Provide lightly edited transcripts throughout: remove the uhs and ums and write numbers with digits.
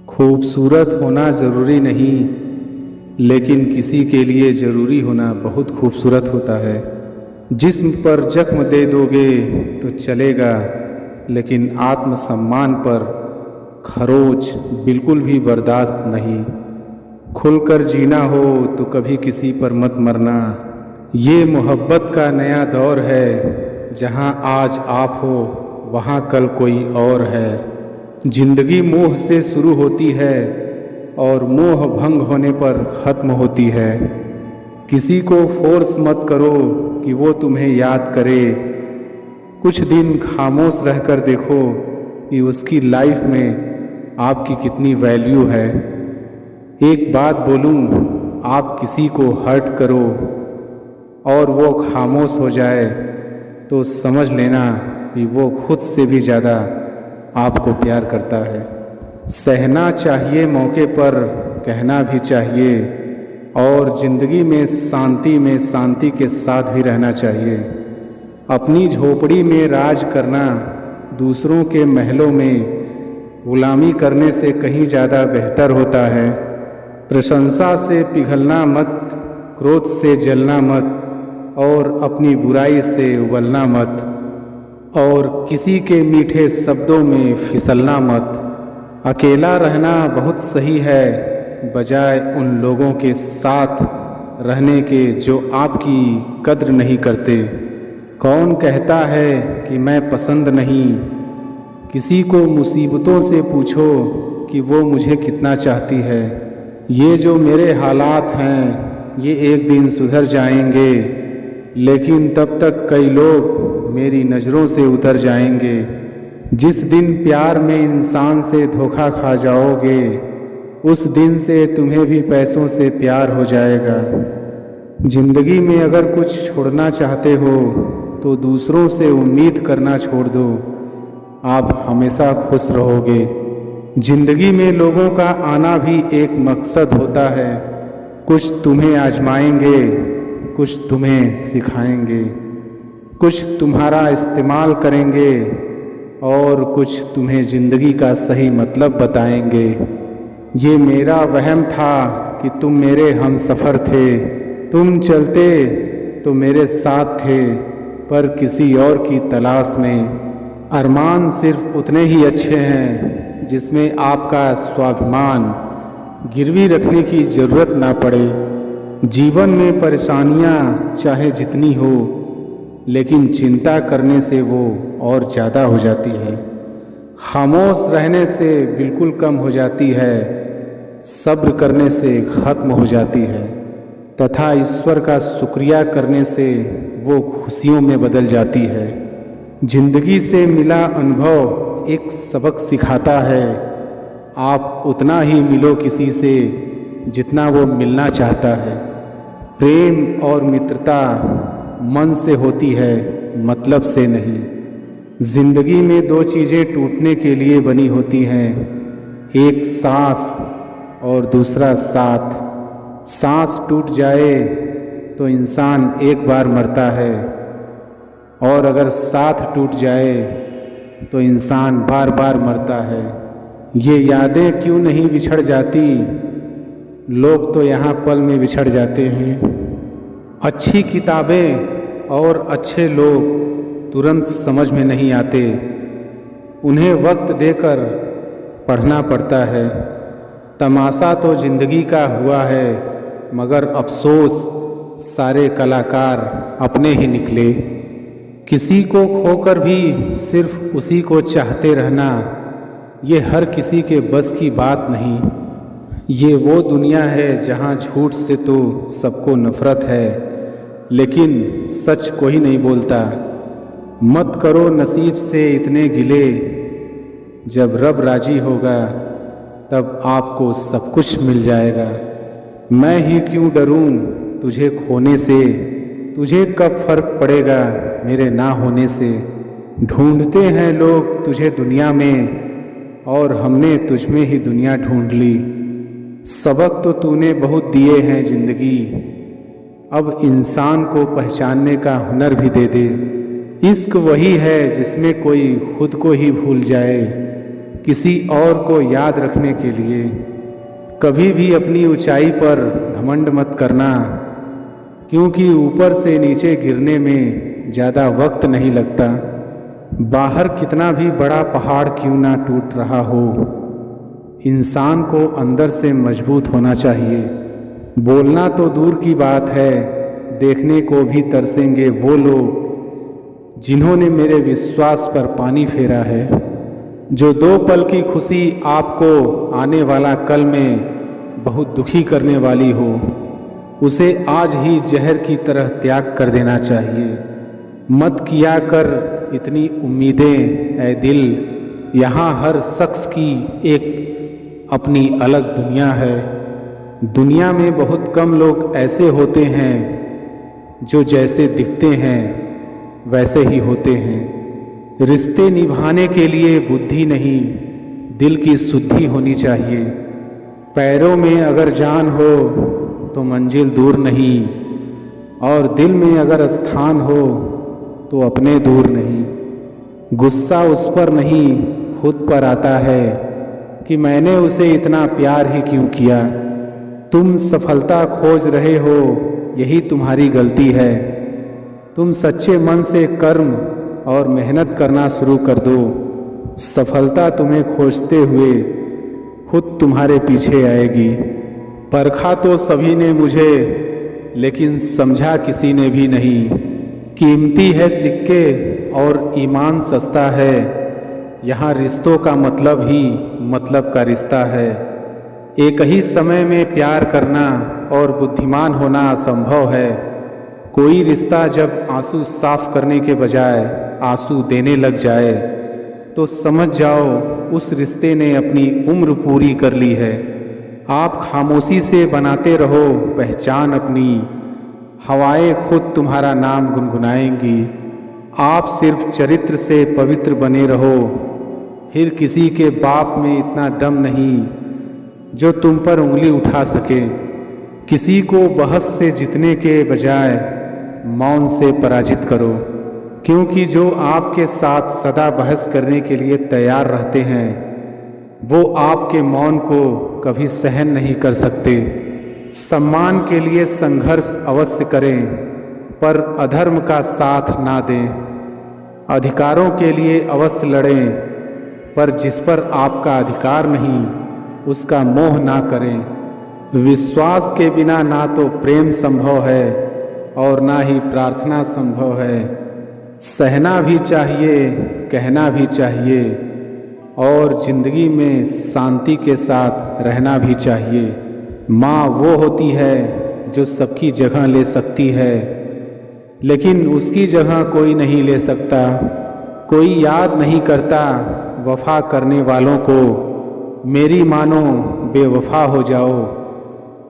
खूबसूरत होना ज़रूरी नहीं, लेकिन किसी के लिए ज़रूरी होना बहुत खूबसूरत होता है। जिस्म पर जख्म दे दोगे तो चलेगा, लेकिन आत्मसम्मान पर खरोच बिल्कुल भी बर्दाश्त नहीं। खुलकर जीना हो तो कभी किसी पर मत मरना। ये मोहब्बत का नया दौर है, जहाँ आज आप हो वहाँ कल कोई और है। जिंदगी मोह से शुरू होती है और मोह भंग होने पर ख़त्म होती है। किसी को फोर्स मत करो कि वो तुम्हें याद करे। कुछ दिन खामोश रहकर देखो कि उसकी लाइफ में आपकी कितनी वैल्यू है। एक बात बोलूं, आप किसी को हर्ट करो और वो खामोश हो जाए तो समझ लेना कि वो खुद से भी ज़्यादा आपको प्यार करता है। सहना चाहिए मौके पर, कहना भी चाहिए, और ज़िंदगी में शांति के साथ भी रहना चाहिए। अपनी झोपड़ी में राज करना दूसरों के महलों में गुलामी करने से कहीं ज़्यादा बेहतर होता है। प्रशंसा से पिघलना मत, क्रोध से जलना मत, और अपनी बुराई से उबलना मत, और किसी के मीठे शब्दों में फिसलना मत। अकेला रहना बहुत सही है, बजाय उन लोगों के साथ रहने के जो आपकी कद्र नहीं करते। कौन कहता है कि मैं पसंद नहीं? किसी को मुसीबतों से पूछो कि वो मुझे कितना चाहती है। ये जो मेरे हालात हैं ये एक दिन सुधर जाएंगे, लेकिन तब तक कई लोग मेरी नज़रों से उतर जाएंगे। जिस दिन प्यार में इंसान से धोखा खा जाओगे, उस दिन से तुम्हें भी पैसों से प्यार हो जाएगा। जिंदगी में अगर कुछ छोड़ना चाहते हो तो दूसरों से उम्मीद करना छोड़ दो, आप हमेशा खुश रहोगे। जिंदगी में लोगों का आना भी एक मकसद होता है। कुछ तुम्हें आजमाएंगे, कुछ तुम्हें सिखाएंगे, कुछ तुम्हारा इस्तेमाल करेंगे, और कुछ तुम्हें ज़िंदगी का सही मतलब बताएंगे। ये मेरा वहम था कि तुम मेरे हमसफ़र थे। तुम चलते तो मेरे साथ थे, पर किसी और की तलाश में। अरमान सिर्फ उतने ही अच्छे हैं जिसमें आपका स्वाभिमान गिरवी रखने की ज़रूरत ना पड़े। जीवन में परेशानियां चाहे जितनी हो, लेकिन चिंता करने से वो और ज़्यादा हो जाती है। खामोश रहने से बिल्कुल कम हो जाती है, सब्र करने से ख़त्म हो जाती है, तथा ईश्वर का शुक्रिया करने से वो खुशियों में बदल जाती है। जिंदगी से मिला अनुभव एक सबक सिखाता है। आप उतना ही मिलो किसी से जितना वो मिलना चाहता है। प्रेम और मित्रता मन से होती है, मतलब से नहीं। जिंदगी में दो चीज़ें टूटने के लिए बनी होती हैं, एक सांस और दूसरा साथ। सांस टूट जाए तो इंसान एक बार मरता है, और अगर साथ टूट जाए तो इंसान बार बार मरता है। ये यादें क्यों नहीं बिछड़ जाती? लोग तो यहाँ पल में बिछड़ जाते हैं। अच्छी किताबें और अच्छे लोग तुरंत समझ में नहीं आते, उन्हें वक्त देकर पढ़ना पड़ता है। तमाशा तो ज़िंदगी का हुआ है, मगर अफसोस सारे कलाकार अपने ही निकले। किसी को खोकर भी सिर्फ उसी को चाहते रहना, ये हर किसी के बस की बात नहीं। ये वो दुनिया है जहाँ झूठ से तो सबको नफरत है, लेकिन सच कोई नहीं बोलता। मत करो नसीब से इतने गिले, जब रब राजी होगा तब आपको सब कुछ मिल जाएगा। मैं ही क्यों डरूं तुझे खोने से, तुझे कब फर्क पड़ेगा मेरे ना होने से। ढूंढते हैं लोग तुझे दुनिया में, और हमने तुझ में ही दुनिया ढूंढ ली। सबक तो तूने बहुत दिए हैं जिंदगी, अब इंसान को पहचानने का हुनर भी दे दे। इश्क वही है जिसमें कोई खुद को ही भूल जाए, किसी और को याद रखने के लिए। कभी भी अपनी ऊंचाई पर घमंड मत करना, क्योंकि ऊपर से नीचे गिरने में ज़्यादा वक्त नहीं लगता। बाहर कितना भी बड़ा पहाड़ क्यों ना टूट रहा हो, इंसान को अंदर से मजबूत होना चाहिए। बोलना तो दूर की बात है, देखने को भी तरसेंगे वो लोग जिन्होंने मेरे विश्वास पर पानी फेरा है। जो 2 पल की खुशी आपको आने वाला कल में बहुत दुखी करने वाली हो, उसे आज ही जहर की तरह त्याग कर देना चाहिए। मत किया कर इतनी उम्मीदें ऐ दिल, यहाँ हर शख्स की एक अपनी अलग दुनिया है। दुनिया में बहुत कम लोग ऐसे होते हैं जो जैसे दिखते हैं वैसे ही होते हैं। रिश्ते निभाने के लिए बुद्धि नहीं, दिल की शुद्धि होनी चाहिए। पैरों में अगर जान हो तो मंजिल दूर नहीं, और दिल में अगर स्थान हो तो अपने दूर नहीं। गुस्सा उस पर नहीं खुद पर आता है कि मैंने उसे इतना प्यार ही क्यों किया। तुम सफलता खोज रहे हो, यही तुम्हारी गलती है। तुम सच्चे मन से कर्म और मेहनत करना शुरू कर दो, सफलता तुम्हें खोजते हुए खुद तुम्हारे पीछे आएगी। परखा तो सभी ने मुझे, लेकिन समझा किसी ने भी नहीं। कीमती है सिक्के और ईमान सस्ता है, यहाँ रिश्तों का मतलब ही मतलब का रिश्ता है। एक ही समय में प्यार करना और बुद्धिमान होना असंभव है। कोई रिश्ता जब आंसू साफ करने के बजाय आंसू देने लग जाए तो समझ जाओ उस रिश्ते ने अपनी उम्र पूरी कर ली है। आप खामोशी से बनाते रहो पहचान अपनी, हवाएं खुद तुम्हारा नाम गुनगुनाएंगी। आप सिर्फ चरित्र से पवित्र बने रहो, फिर किसी के बाप में इतना दम नहीं जो तुम पर उंगली उठा सके। किसी को बहस से जीतने के बजाय मौन से पराजित करो, क्योंकि जो आपके साथ सदा बहस करने के लिए तैयार रहते हैं वो आपके मौन को कभी सहन नहीं कर सकते। सम्मान के लिए संघर्ष अवश्य करें, पर अधर्म का साथ ना दें। अधिकारों के लिए अवश्य लड़ें, पर जिस पर आपका अधिकार नहीं उसका मोह ना करें। विश्वास के बिना ना तो प्रेम संभव है और ना ही प्रार्थना संभव है। सहना भी चाहिए, कहना भी चाहिए, और जिंदगी में शांति के साथ रहना भी चाहिए। माँ वो होती है जो सबकी जगह ले सकती है, लेकिन उसकी जगह कोई नहीं ले सकता। कोई याद नहीं करता वफा करने वालों को, मेरी मानो बेवफा हो जाओ,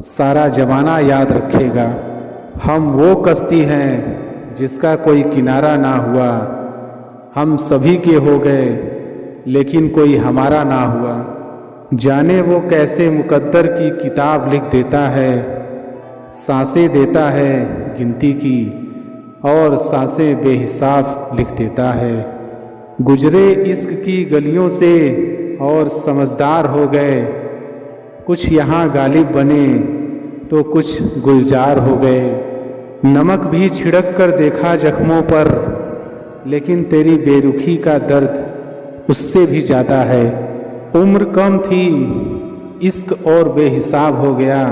सारा जमाना याद रखेगा। हम वो कश्ती हैं जिसका कोई किनारा ना हुआ, हम सभी के हो गए लेकिन कोई हमारा ना हुआ। जाने वो कैसे मुकद्दर की किताब लिख देता है, सांसें देता है गिनती की और सांसें बेहिसाब लिख देता है। गुजरे इश्क की गलियों से और समझदार हो गए, कुछ यहाँ गालिब बने तो कुछ गुलजार हो गए। नमक भी छिड़क कर देखा जख्मों पर, लेकिन तेरी बेरुखी का दर्द उससे भी ज़्यादा है। उम्र कम थी, इश्क और बेहिसाब हो गया।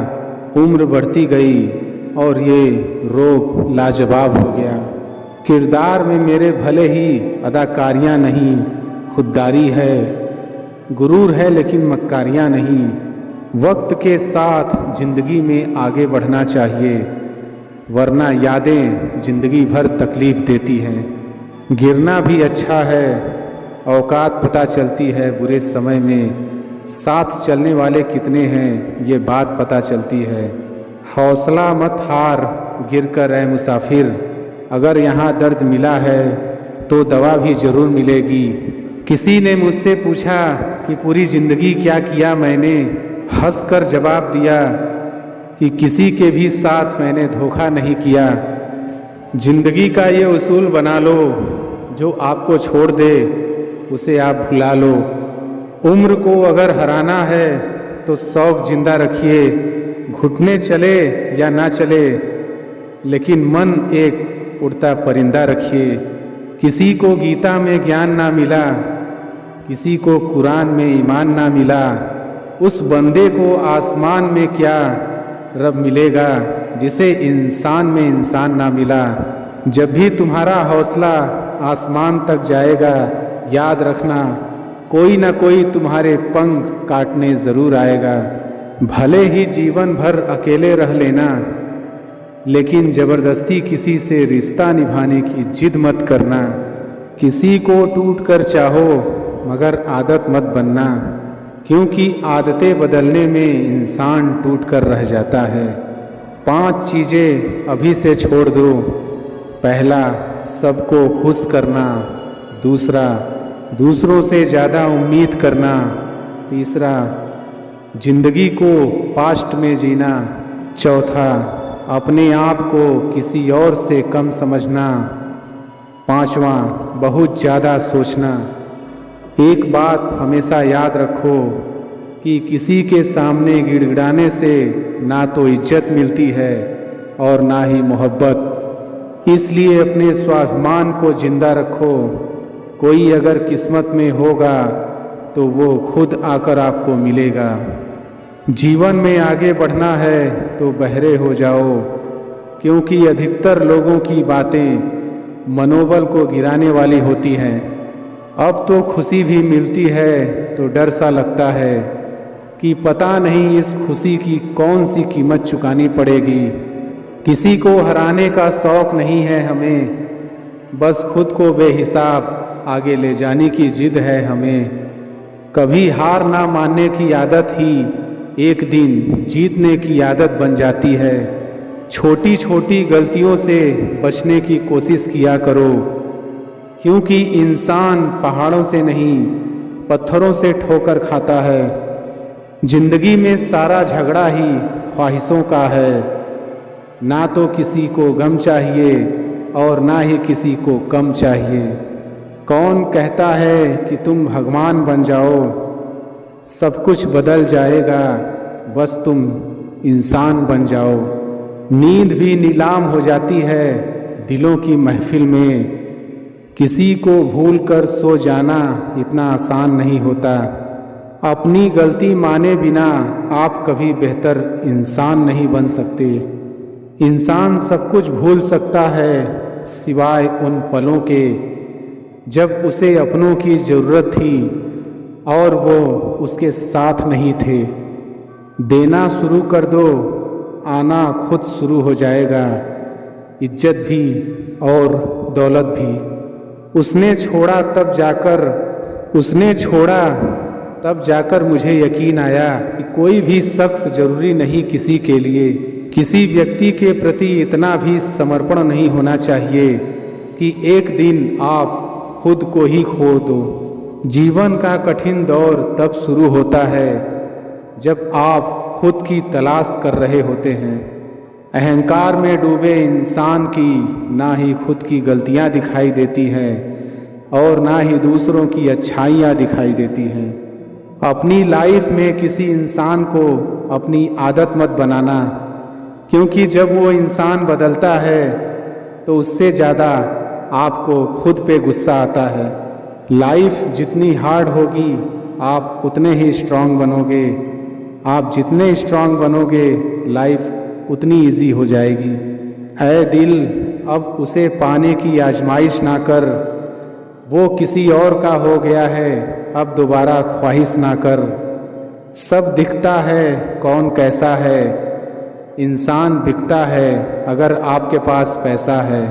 उम्र बढ़ती गई और ये रोग लाजवाब हो गया। किरदार में मेरे भले ही अदाकारियाँ नहीं, खुददारी है, गुरूर है लेकिन मक्कारियाँ नहीं। वक्त के साथ जिंदगी में आगे बढ़ना चाहिए, वरना यादें जिंदगी भर तकलीफ देती हैं। गिरना भी अच्छा है, औकात पता चलती है बुरे समय में। साथ चलने वाले कितने हैं ये बात पता चलती है। हौसला मत हार, गिर कर ऐ मुसाफिर, अगर यहाँ दर्द मिला है तो दवा भी ज़रूर मिलेगी। किसी ने मुझसे पूछा कि पूरी ज़िंदगी क्या किया मैंने, हंसकर जवाब दिया कि किसी के भी साथ मैंने धोखा नहीं किया। ज़िंदगी का ये उसूल बना लो, जो आपको छोड़ दे उसे आप भुला लो, उम्र को अगर हराना है तो शौक जिंदा रखिए, घुटने चले या ना चले, लेकिन मन एक उड़ता परिंदा रखिए। किसी को गीता में ज्ञान ना मिला, किसी को कुरान में ईमान ना मिला, उस बंदे को आसमान में क्या रब मिलेगा जिसे इंसान में इंसान ना मिला। जब भी तुम्हारा हौसला आसमान तक जाएगा, याद रखना कोई ना कोई तुम्हारे पंख काटने ज़रूर आएगा। भले ही जीवन भर अकेले रह लेना, लेकिन ज़बरदस्ती किसी से रिश्ता निभाने की जिद मत करना। किसी को टूट कर चाहो मगर आदत मत बनना, क्योंकि आदतें बदलने में इंसान टूट कर रह जाता है। 5 चीज़ें अभी से छोड़ दो। पहला, सबको खुश करना। दूसरा, दूसरों से ज़्यादा उम्मीद करना। तीसरा, जिंदगी को पास्ट में जीना। चौथा, अपने आप को किसी और से कम समझना। पांचवा, बहुत ज़्यादा सोचना। एक बात हमेशा याद रखो कि किसी के सामने गिड़गिड़ाने से ना तो इज्जत मिलती है और ना ही मोहब्बत। इसलिए अपने स्वाभिमान को जिंदा रखो। कोई अगर किस्मत में होगा तो वो खुद आकर आपको मिलेगा। जीवन में आगे बढ़ना है तो बहरे हो जाओ, क्योंकि अधिकतर लोगों की बातें मनोबल को गिराने वाली होती हैं। अब तो खुशी भी मिलती है तो डर सा लगता है कि पता नहीं इस खुशी की कौन सी कीमत चुकानी पड़ेगी। किसी को हराने का शौक़ नहीं है हमें, बस खुद को बेहिसाब आगे ले जाने की जिद है हमें। कभी हार ना मानने की आदत ही एक दिन जीतने की आदत बन जाती है। छोटी छोटी गलतियों से बचने की कोशिश किया करो, क्योंकि इंसान पहाड़ों से नहीं पत्थरों से ठोकर खाता है। जिंदगी में सारा झगड़ा ही ख्वाहिशों का है। ना तो किसी को गम चाहिए और ना ही किसी को कम चाहिए। कौन कहता है कि तुम भगवान बन जाओ, सब कुछ बदल जाएगा, बस तुम इंसान बन जाओ। नींद भी नीलाम हो जाती है दिलों की महफिल में। किसी को भूल कर सो जाना इतना आसान नहीं होता। अपनी गलती माने बिना आप कभी बेहतर इंसान नहीं बन सकते। इंसान सब कुछ भूल सकता है सिवाय उन पलों के जब उसे अपनों की ज़रूरत थी और वो उसके साथ नहीं थे। देना शुरू कर दो, आना खुद शुरू हो जाएगा। इज्जत भी और दौलत भी। उसने छोड़ा तब जाकर मुझे यकीन आया कि कोई भी शख्स जरूरी नहीं किसी के लिए। किसी व्यक्ति के प्रति इतना भी समर्पण नहीं होना चाहिए कि एक दिन आप खुद को ही खो दो। जीवन का कठिन दौर तब शुरू होता है जब आप खुद की तलाश कर रहे होते हैं। अहंकार में डूबे इंसान की ना ही खुद की गलतियां दिखाई देती हैं और ना ही दूसरों की अच्छाइयाँ दिखाई देती हैं। अपनी लाइफ में किसी इंसान को अपनी आदत मत बनाना, क्योंकि जब वो इंसान बदलता है तो उससे ज़्यादा आपको खुद पे गुस्सा आता है। लाइफ जितनी हार्ड होगी आप उतने ही स्ट्रांग बनोगे। आप जितने स्ट्रांग बनोगे लाइफ उतनी इजी हो जाएगी। ऐ दिल, अब उसे पाने की आजमाइश ना कर। वो किसी और का हो गया है, अब दोबारा ख्वाहिश ना कर। सब दिखता है कौन कैसा है, इंसान बिकता है अगर आपके पास पैसा है।